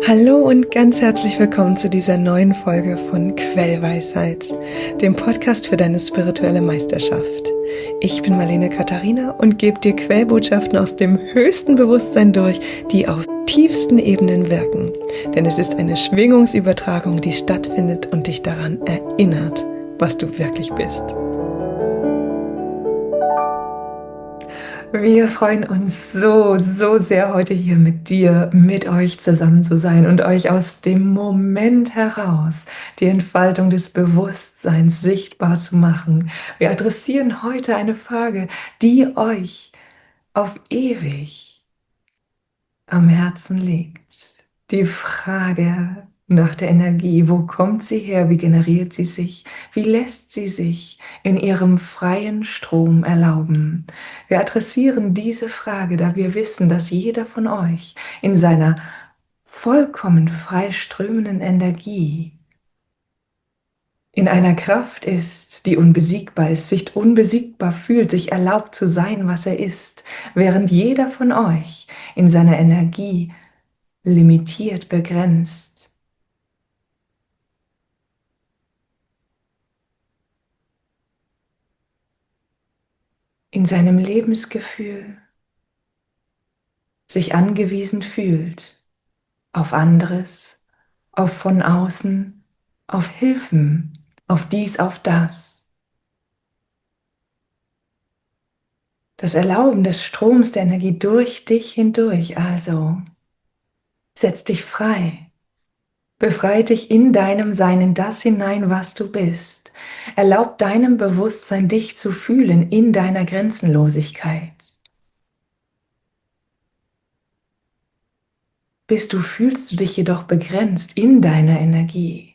Hallo und ganz herzlich willkommen zu dieser neuen Folge von Quellweisheit, dem Podcast für deine spirituelle Meisterschaft. Ich bin Marlene Katharina und gebe dir Quellbotschaften aus dem höchsten Bewusstsein durch, die auf tiefsten Ebenen wirken. Denn es ist eine Schwingungsübertragung, die stattfindet und dich daran erinnert, was du wirklich bist. Wir freuen uns so sehr, heute hier mit dir, mit euch zusammen zu sein und euch aus dem Moment heraus die Entfaltung des Bewusstseins sichtbar zu machen. Wir adressieren heute eine Frage, die euch auf ewig am Herzen liegt. Die Frage nach der Energie. Wo kommt sie her? Wie generiert sie sich? Wie lässt sie sich in ihrem freien Strom erlauben? Wir adressieren diese Frage, da wir wissen, dass jeder von euch in seiner vollkommen freiströmenden Energie in einer Kraft ist, die unbesiegbar ist, sich unbesiegbar fühlt, sich erlaubt zu sein, was er ist, während jeder von euch in seiner Energie limitiert, begrenzt, in seinem Lebensgefühl sich angewiesen fühlt auf anderes, auf von außen, auf Hilfen, auf dies, auf das. Das Erlauben des Stroms der Energie durch dich hindurch, also setz dich frei, befreie dich in deinem Sein, in das hinein, was du bist. Erlaub deinem Bewusstsein, dich zu fühlen in deiner Grenzenlosigkeit. Fühlst du dich jedoch begrenzt in deiner Energie,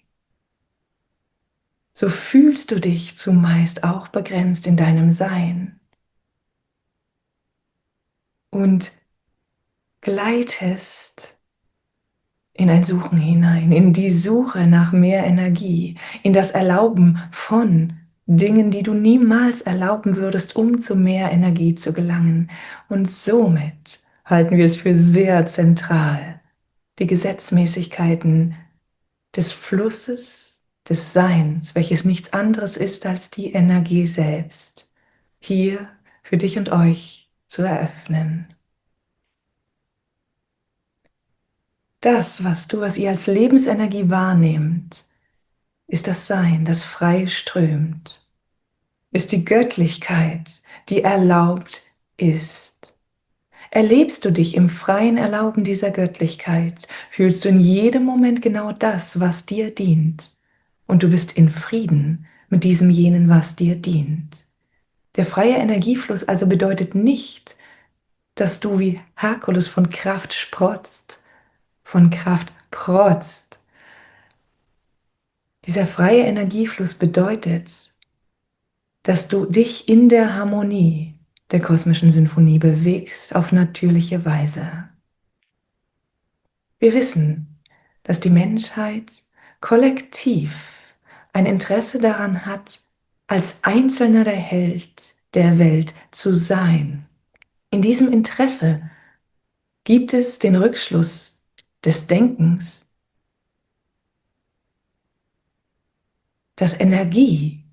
so fühlst du dich zumeist auch begrenzt in deinem Sein und gleitest in ein Suchen hinein, in die Suche nach mehr Energie, in das Erlauben von Dingen, die du niemals erlauben würdest, um zu mehr Energie zu gelangen. Und somit halten wir es für sehr zentral, die Gesetzmäßigkeiten des Flusses, des Seins, welches nichts anderes ist als die Energie selbst, hier für dich und euch zu eröffnen. Das, was ihr als Lebensenergie wahrnehmt, ist das Sein, das frei strömt, ist die Göttlichkeit, die erlaubt ist. Erlebst du dich im freien Erlauben dieser Göttlichkeit, fühlst du in jedem Moment genau das, was dir dient. Und du bist in Frieden mit diesem jenen, was dir dient. Der freie Energiefluss also bedeutet nicht, dass du wie Herkules von Kraft sprotzt, von Kraft protzt. Dieser freie Energiefluss bedeutet, dass du dich in der Harmonie der kosmischen Sinfonie bewegst auf natürliche Weise. Wir wissen, dass die Menschheit kollektiv ein Interesse daran hat, als Einzelner der Held der Welt zu sein. In diesem Interesse gibt es den Rückschluss des Denkens, dass Energie,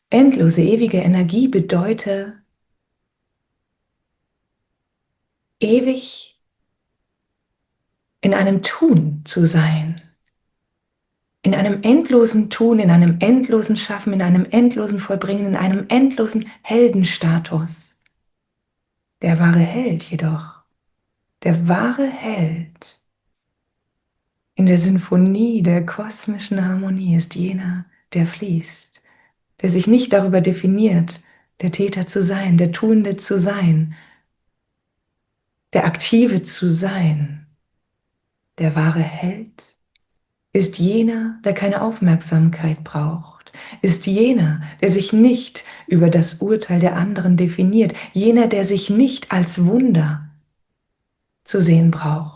endlose, ewige Energie bedeutet, ewig in einem Tun zu sein. In einem endlosen Tun, in einem endlosen Schaffen, in einem endlosen Vollbringen, in einem endlosen Heldenstatus. Der wahre Held jedoch, der wahre Held in der Sinfonie der kosmischen Harmonie ist jener, der fließt, der sich nicht darüber definiert, der Täter zu sein, der Tuende zu sein, der Aktive zu sein. Der wahre Held ist jener, der keine Aufmerksamkeit braucht, ist jener, der sich nicht über das Urteil der anderen definiert, jener, der sich nicht als Wunder zu sehen braucht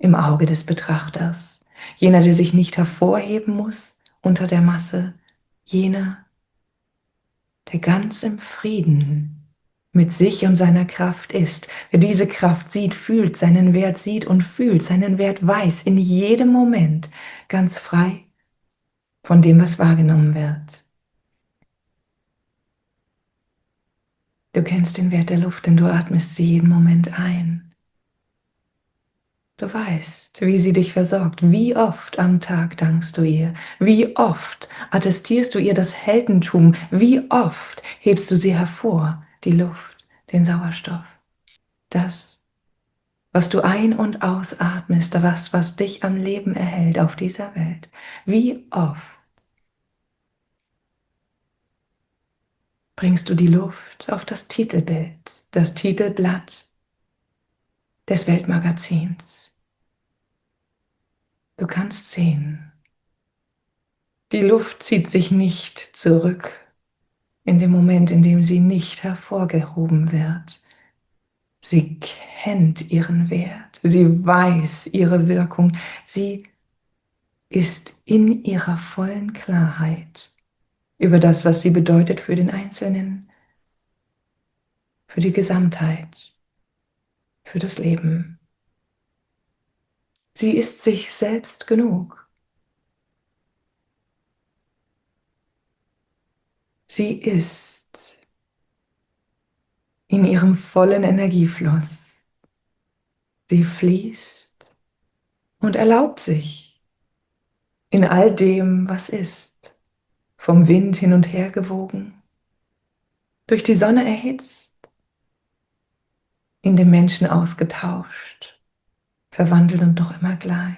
im Auge des Betrachters, jener, der sich nicht hervorheben muss unter der Masse, jener, der ganz im Frieden mit sich und seiner Kraft ist, wer diese Kraft sieht, fühlt, seinen Wert sieht und fühlt, seinen Wert weiß, in jedem Moment ganz frei von dem, was wahrgenommen wird. Du kennst den Wert der Luft, denn du atmest sie jeden Moment ein. Du weißt, wie sie dich versorgt. Wie oft am Tag dankst du ihr? Wie oft attestierst du ihr das Heldentum? Wie oft hebst du sie hervor? Die Luft, den Sauerstoff, das, was du ein- und ausatmest, was dich am Leben erhält auf dieser Welt. Wie oft bringst du die Luft auf das Titelbild, das Titelblatt des Weltmagazins? Du kannst sehen, die Luft zieht sich nicht zurück in dem Moment, in dem sie nicht hervorgehoben wird. Sie kennt ihren Wert, sie weiß ihre Wirkung, sie ist in ihrer vollen Klarheit über das, was sie bedeutet für den Einzelnen, für die Gesamtheit, für das Leben. Sie ist sich selbst genug. Sie ist in ihrem vollen Energiefluss. Sie fließt und erlaubt sich in all dem, was ist, vom Wind hin und her gewogen, durch die Sonne erhitzt, in dem Menschen ausgetauscht, verwandelt und doch immer gleich.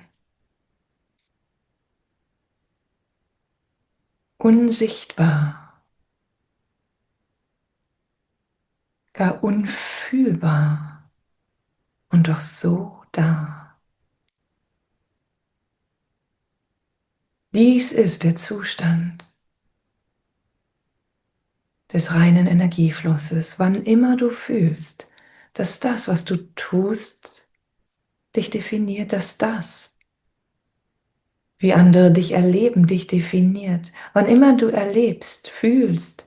Unsichtbar, gar unfühlbar und doch so da. Dies ist der Zustand des reinen Energieflusses, wann immer du fühlst, dass das, was du tust, dich definiert, dass das, wie andere dich erleben, dich definiert. Wann immer du erlebst, fühlst,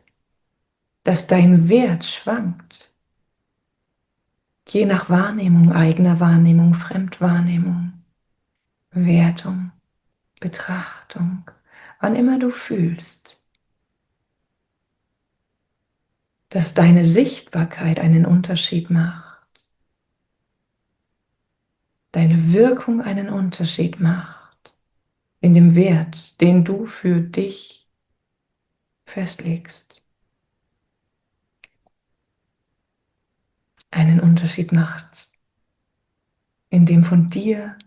dass dein Wert schwankt, je nach Wahrnehmung, eigener Wahrnehmung, Fremdwahrnehmung, Wertung, Betrachtung, wann immer du fühlst, dass deine Sichtbarkeit einen Unterschied macht, deine Wirkung einen Unterschied macht, in dem Wert, den du für dich festlegst, einen Unterschied macht, in dem von dir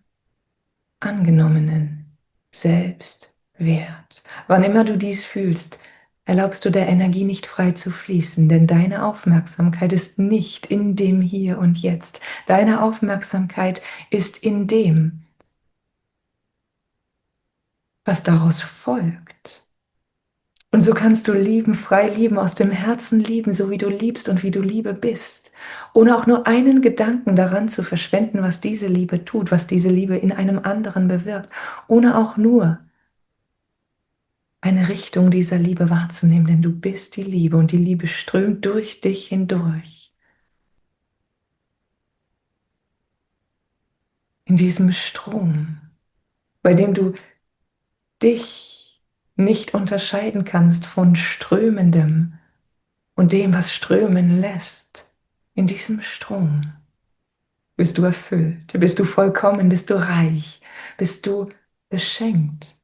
angenommenen Selbstwert. Wann immer du dies fühlst, erlaubst du der Energie nicht frei zu fließen, denn deine Aufmerksamkeit ist nicht in dem Hier und Jetzt. Deine Aufmerksamkeit ist in dem, was daraus folgt. Und so kannst du lieben, frei lieben, aus dem Herzen lieben, so wie du liebst und wie du Liebe bist, ohne auch nur einen Gedanken daran zu verschwenden, was diese Liebe tut, was diese Liebe in einem anderen bewirkt, ohne auch nur eine Richtung dieser Liebe wahrzunehmen, denn du bist die Liebe und die Liebe strömt durch dich hindurch. In diesem Strom, bei dem du dich nicht unterscheiden kannst von Strömendem und dem, was strömen lässt. In diesem Strom bist du erfüllt, bist du vollkommen, bist du reich, bist du beschenkt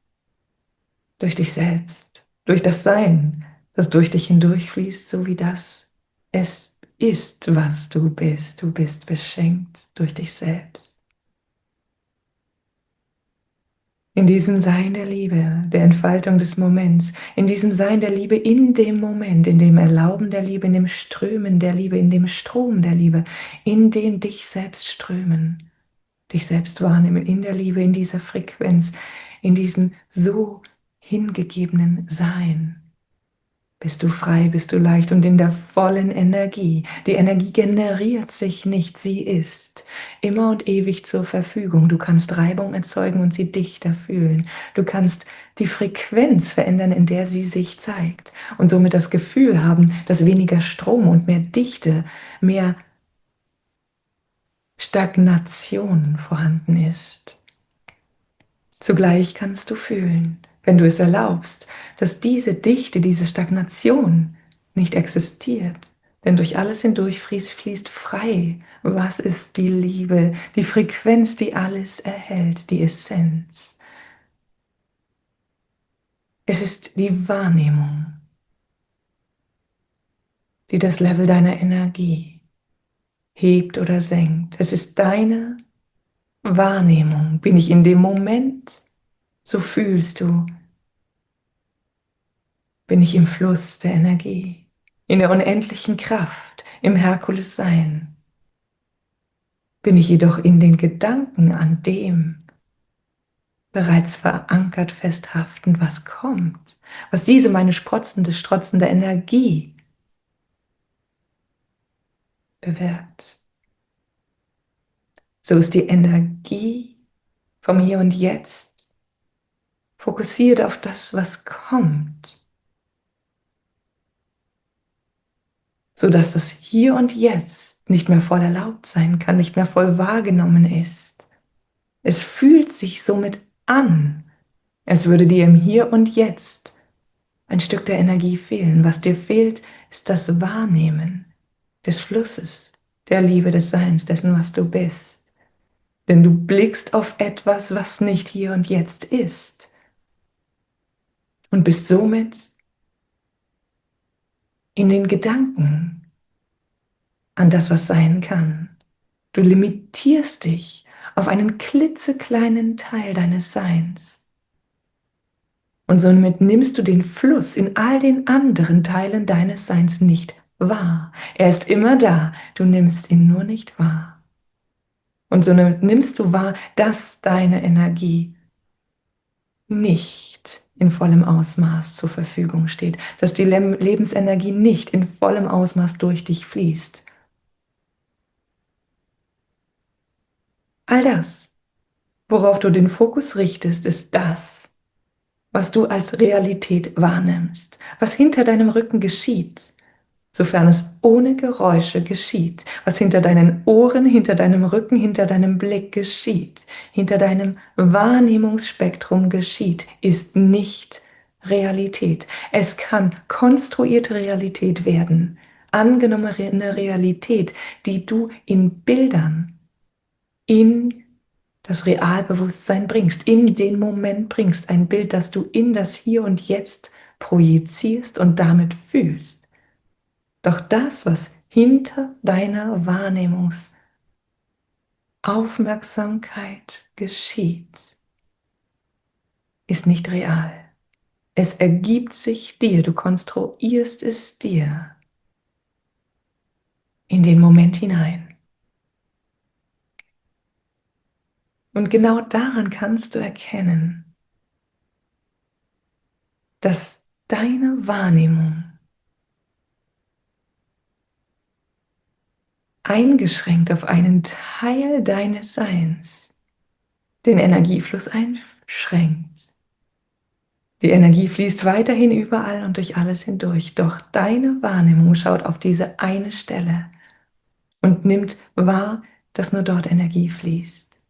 durch dich selbst, durch das Sein, das durch dich hindurchfließt, so wie das es ist, was du bist. Du bist beschenkt durch dich selbst. In diesem Sein der Liebe, der Entfaltung des Moments, in diesem Sein der Liebe in dem Moment, in dem Erlauben der Liebe, in dem Strömen der Liebe, in dem Strom der Liebe, in dem dich selbst strömen, dich selbst wahrnehmen, in der Liebe, in dieser Frequenz, in diesem so hingegebenen Sein. bist du frei, bist du leicht und in der vollen Energie. Die Energie generiert sich nicht, sie ist immer und ewig zur Verfügung. Du kannst Reibung erzeugen und sie dichter fühlen. Du kannst die Frequenz verändern, in der sie sich zeigt und somit das Gefühl haben, dass weniger Strom und mehr Dichte, mehr Stagnation vorhanden ist. Zugleich kannst du fühlen, wenn du es erlaubst, dass diese Dichte, diese Stagnation nicht existiert. Denn durch alles hindurch fließt frei. Was ist die Liebe, die Frequenz, die alles erhält, die Essenz? Es ist die Wahrnehmung, die das Level deiner Energie hebt oder senkt. Es ist deine Wahrnehmung. Bin ich in dem Moment, so fühlst du, bin ich im Fluss der Energie, in der unendlichen Kraft, im Herkules-Sein. Bin ich jedoch in den Gedanken an dem bereits verankert festhaften, was kommt, was diese meine strotzende Energie bewirkt. So ist die Energie vom Hier und Jetzt fokussiert auf das, was kommt, sodass das Hier und Jetzt nicht mehr voll erlaubt sein kann, nicht mehr voll wahrgenommen ist. Es fühlt sich somit an, als würde dir im Hier und Jetzt ein Stück der Energie fehlen. Was dir fehlt, ist das Wahrnehmen des Flusses, der Liebe des Seins, dessen, was du bist. Denn du blickst auf etwas, was nicht hier und jetzt ist und bist somit in den Gedanken an das, was sein kann. Du limitierst dich auf einen klitzekleinen Teil deines Seins. Und somit nimmst du den Fluss in all den anderen Teilen deines Seins nicht wahr. Er ist immer da, du nimmst ihn nur nicht wahr. Und somit nimmst du wahr, dass deine Energie nicht in vollem Ausmaß zur Verfügung steht, dass die Lebensenergie nicht in vollem Ausmaß durch dich fließt. All das, worauf du den Fokus richtest, ist das, was du als Realität wahrnimmst, was hinter deinem Rücken geschieht, sofern es ohne Geräusche geschieht, was hinter deinen Ohren, hinter deinem Rücken, hinter deinem Blick geschieht, hinter deinem Wahrnehmungsspektrum geschieht, ist nicht Realität. Es kann konstruierte Realität werden, angenommene Realität, die du in Bildern, in das Realbewusstsein bringst, in den Moment bringst, ein Bild, das du in das Hier und Jetzt projizierst und damit fühlst. Doch das, was hinter deiner Wahrnehmungsaufmerksamkeit geschieht, ist nicht real. Es ergibt sich dir, du konstruierst es dir in den Moment hinein. Und genau daran kannst du erkennen, dass deine Wahrnehmung eingeschränkt auf einen Teil deines Seins den Energiefluss einschränkt. Die Energie fließt weiterhin überall und durch alles hindurch, doch deine Wahrnehmung schaut auf diese eine Stelle und nimmt wahr, dass nur dort Energie fließt.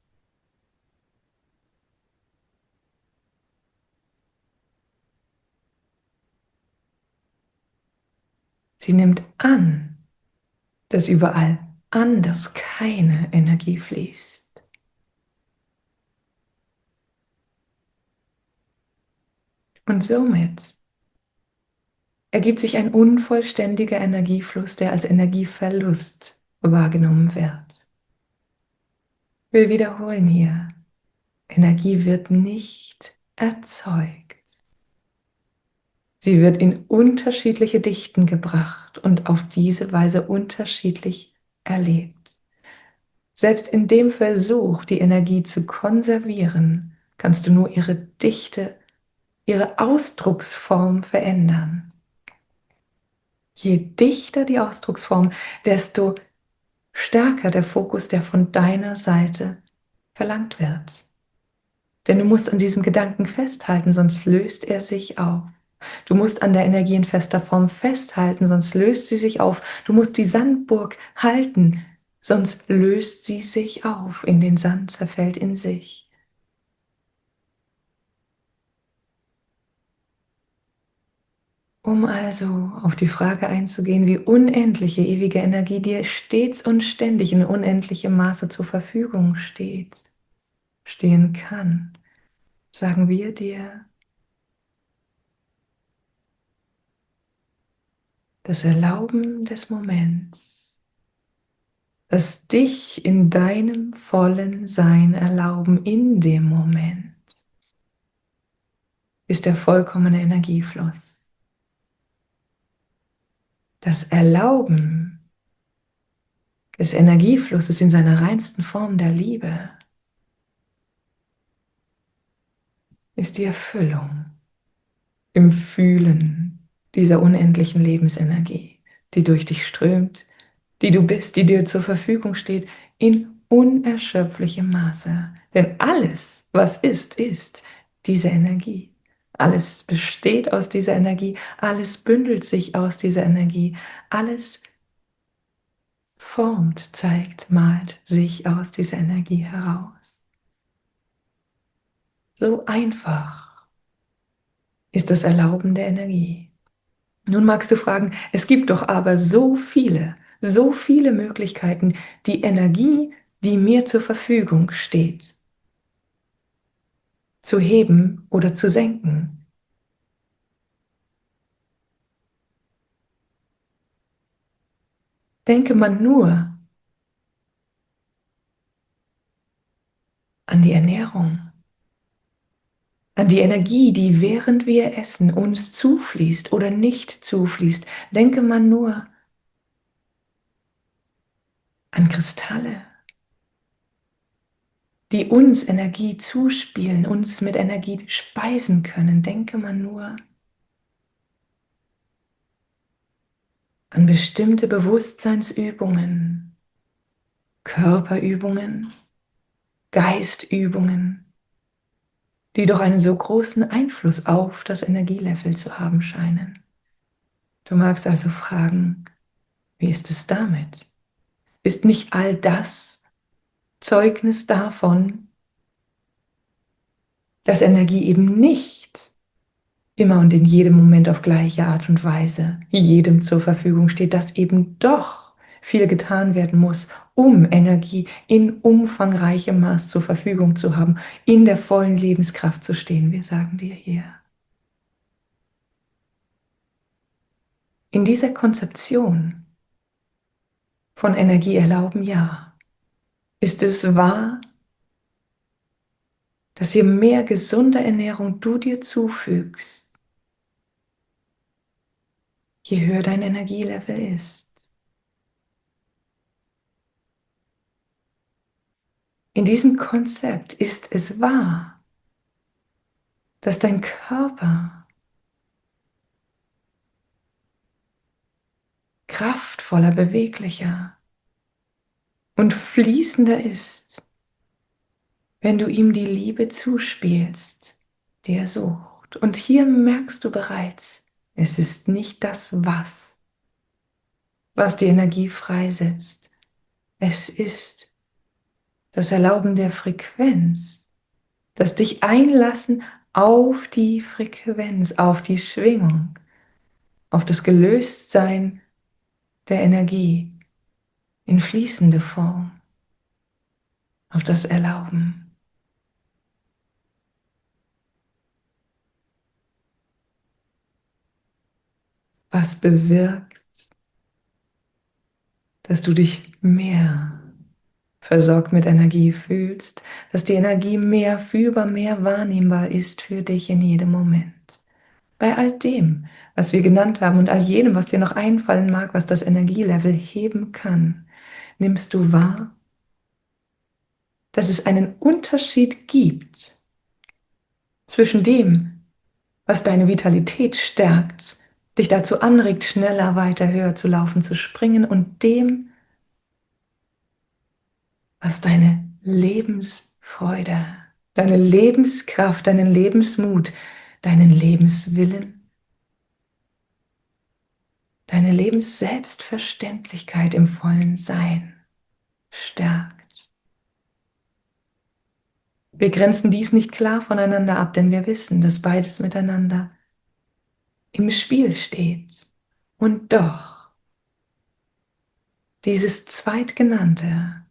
Sie nimmt an, dass überall anders keine Energie fließt. Und somit ergibt sich ein unvollständiger Energiefluss, der als Energieverlust wahrgenommen wird. Ich will wiederholen hier, Energie wird nicht erzeugt. Sie wird in unterschiedliche Dichten gebracht und auf diese Weise unterschiedlich erlebt. Selbst in dem Versuch, die Energie zu konservieren, kannst du nur ihre Dichte, ihre Ausdrucksform verändern. Je dichter die Ausdrucksform, desto stärker der Fokus, der von deiner Seite verlangt wird. Denn du musst an diesem Gedanken festhalten, sonst löst er sich auf. Du musst an der Energie in fester Form festhalten, sonst löst sie sich auf. Du musst die Sandburg halten, sonst löst sie sich auf. In den Sand zerfällt in sich. Um also auf die Frage einzugehen, wie unendliche ewige Energie dir stets und ständig in unendlichem Maße zur Verfügung steht, stehen kann, sagen wir dir, das Erlauben des Moments, das dich in deinem vollen Sein erlauben in dem Moment, ist der vollkommene Energiefluss. Das Erlauben des Energieflusses in seiner reinsten Form der Liebe ist die Erfüllung im Fühlen dieser unendlichen Lebensenergie, die durch dich strömt, die du bist, die dir zur Verfügung steht, in unerschöpflichem Maße. Denn alles, was ist diese Energie. Alles besteht aus dieser Energie, alles bündelt sich aus dieser Energie, alles formt, zeigt, malt sich aus dieser Energie heraus. So einfach ist das Erlauben der Energie. Nun magst du fragen, es gibt doch aber so viele Möglichkeiten, die Energie, die mir zur Verfügung steht, zu heben oder zu senken. Denke man nur an die Ernährung, an die Energie, die während wir essen uns zufließt oder nicht zufließt. Denke man nur an Kristalle, die uns Energie zuspielen, uns mit Energie speisen können. Denke man nur an bestimmte Bewusstseinsübungen, Körperübungen, Geistübungen, die doch einen so großen Einfluss auf das Energielevel zu haben scheinen. Du magst also fragen, wie ist es damit? Ist nicht all das Zeugnis davon, dass Energie eben nicht immer und in jedem Moment auf gleiche Art und Weise jedem zur Verfügung steht, dass eben doch viel getan werden muss, um Energie in umfangreichem Maß zur Verfügung zu haben, in der vollen Lebenskraft zu stehen, wir sagen dir hier. In dieser Konzeption von Energie erlauben, ja, ist es wahr, dass je mehr gesunder Ernährung du dir zufügst, je höher dein Energielevel ist. In diesem Konzept ist es wahr, dass dein Körper kraftvoller, beweglicher und fließender ist, wenn du ihm die Liebe zuspielst, die er sucht. Und hier merkst du bereits, es ist nicht das was die Energie freisetzt. Es ist das Erlauben der Frequenz, das dich einlassen auf die Frequenz, auf die Schwingung, auf das Gelöstsein der Energie in fließende Form, auf das Erlauben. Was bewirkt, dass du dich mehr versorgt mit Energie fühlst, dass die Energie mehr fühlbar, mehr wahrnehmbar ist für dich in jedem Moment. Bei all dem, was wir genannt haben und all jenem, was dir noch einfallen mag, was das Energielevel heben kann, nimmst du wahr, dass es einen Unterschied gibt zwischen dem, was deine Vitalität stärkt, dich dazu anregt, schneller, weiter, höher zu laufen, zu springen und dem, was deine Lebensfreude, deine Lebenskraft, deinen Lebensmut, deinen Lebenswillen, deine Lebensselbstverständlichkeit im vollen Sein stärkt. Wir grenzen dies nicht klar voneinander ab, denn wir wissen, dass beides miteinander im Spiel steht. Und doch, dieses Zweitgenannte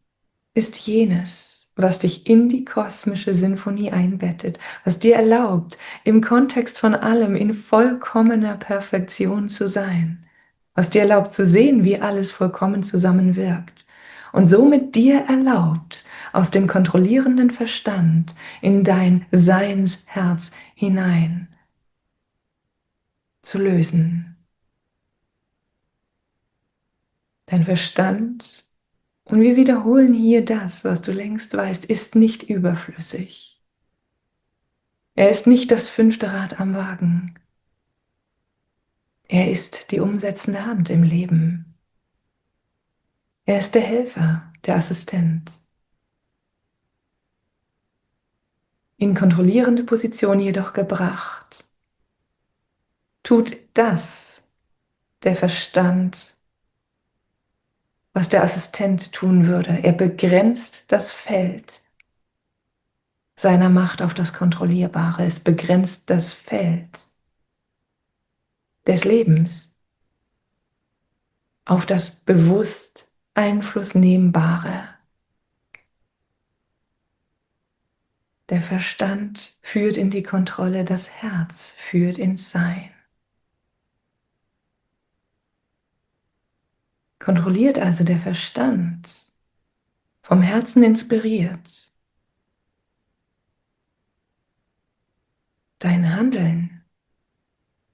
ist jenes, was dich in die kosmische Sinfonie einbettet, was dir erlaubt, im Kontext von allem in vollkommener Perfektion zu sein, was dir erlaubt zu sehen, wie alles vollkommen zusammenwirkt und somit dir erlaubt, aus dem kontrollierenden Verstand in dein Seinsherz hinein zu lösen. Dein Verstand, und wir wiederholen hier das, was du längst weißt, ist nicht überflüssig. Er ist nicht das fünfte Rad am Wagen. Er ist die umsetzende Hand im Leben. Er ist der Helfer, der Assistent. In kontrollierende Position jedoch gebracht, tut das der Verstand, was der Assistent tun würde. Er begrenzt das Feld seiner Macht auf das Kontrollierbare. Es begrenzt das Feld des Lebens auf das bewusst Einflussnehmbare. Der Verstand führt in die Kontrolle, das Herz führt ins Sein. Kontrolliert also der Verstand, vom Herzen inspiriert, dein Handeln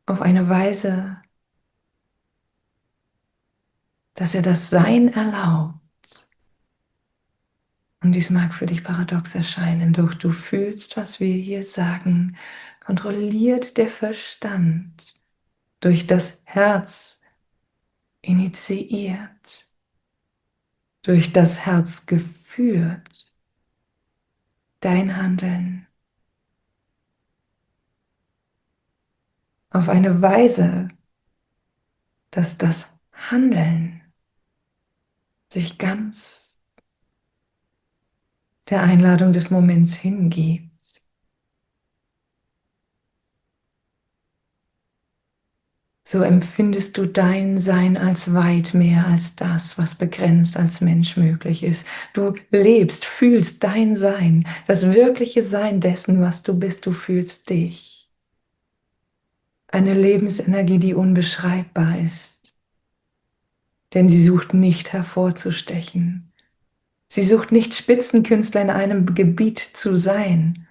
auf eine Weise, dass er das Sein erlaubt. Und dies mag für dich paradox erscheinen, doch du fühlst, was wir hier sagen. Kontrolliert der Verstand durch das Herz initiiert, durch das Herz geführt, dein Handeln auf eine Weise, dass das Handeln sich ganz der Einladung des Moments hingibt. So empfindest du dein Sein als weit mehr als das, was begrenzt als Mensch möglich ist. Du lebst, fühlst dein Sein, das wirkliche Sein dessen, was du bist. Du fühlst dich. Eine Lebensenergie, die unbeschreibbar ist. Denn sie sucht nicht hervorzustechen. Sie sucht nicht Spitzenkünstler in einem Gebiet zu sein.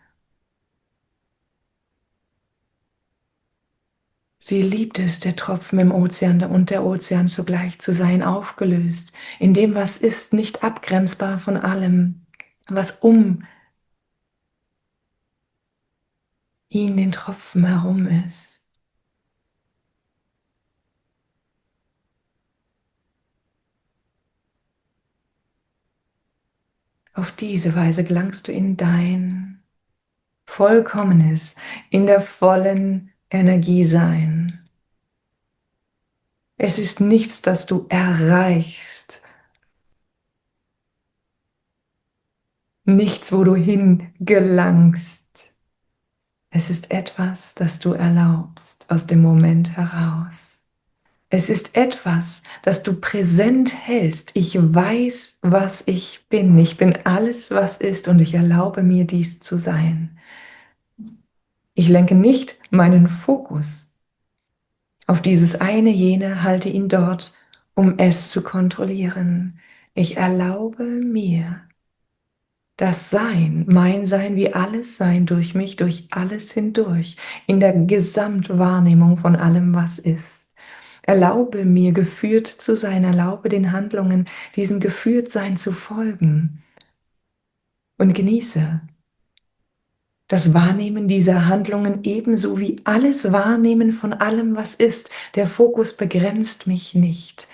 Sie liebt es, der Tropfen im Ozean und der Ozean zugleich zu sein, aufgelöst, in dem, was ist, nicht abgrenzbar von allem, was um ihn, den Tropfen, herum ist. Auf diese Weise gelangst du in dein Vollkommenes, in der vollen Energie sein. Es ist nichts, das du erreichst, nichts, wo du hingelangst. Es ist etwas, das du erlaubst aus dem Moment heraus. Es ist etwas, das du präsent hältst. Ich weiß, was ich bin. Ich bin alles, was ist, und ich erlaube mir, dies zu sein. Ich lenke nicht meinen Fokus auf dieses eine, jene, halte ihn dort, um es zu kontrollieren. Ich erlaube mir, das Sein, mein Sein, wie alles Sein durch mich, durch alles hindurch, in der Gesamtwahrnehmung von allem, was ist. Erlaube mir, geführt zu sein, erlaube den Handlungen, diesem Geführtsein zu folgen und genieße Das Wahrnehmen dieser Handlungen ebenso wie alles Wahrnehmen von allem, was ist. Der Fokus begrenzt mich nicht,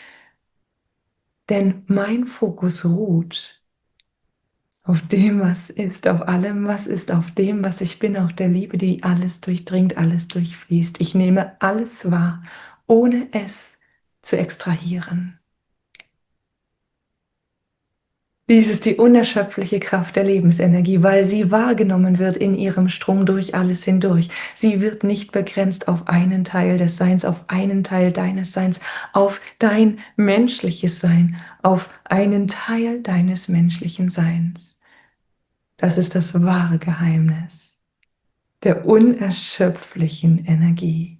denn mein Fokus ruht auf dem, was ist, auf allem, was ist, auf dem, was ich bin, auf der Liebe, die alles durchdringt, alles durchfließt. Ich nehme alles wahr, ohne es zu extrahieren. Dies ist die unerschöpfliche Kraft der Lebensenergie, weil sie wahrgenommen wird in ihrem Strom durch alles hindurch. Sie wird nicht begrenzt auf einen Teil des Seins, auf einen Teil deines Seins, auf dein menschliches Sein, auf einen Teil deines menschlichen Seins. Das ist das wahre Geheimnis der unerschöpflichen Energie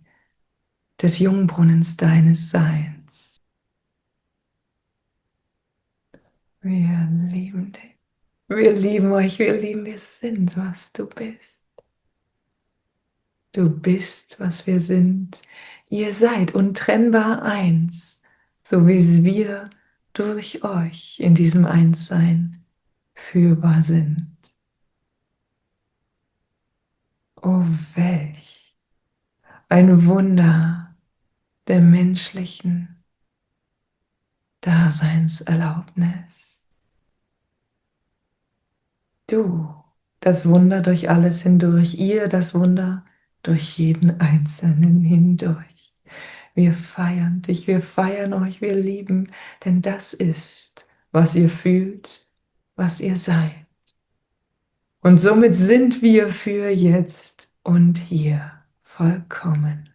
des Jungbrunnens deines Seins. Wir lieben dich. Wir lieben euch, wir lieben, wir sind, was du bist. Du bist, was wir sind. Ihr seid untrennbar eins, so wie wir durch euch in diesem Einssein fühlbar sind. Oh, welch ein Wunder der menschlichen Daseinserlaubnis. Du, das Wunder durch alles hindurch, ihr das Wunder durch jeden Einzelnen hindurch. Wir feiern dich, wir feiern euch, wir lieben, denn das ist, was ihr fühlt, was ihr seid. Und somit sind wir für jetzt und hier vollkommen.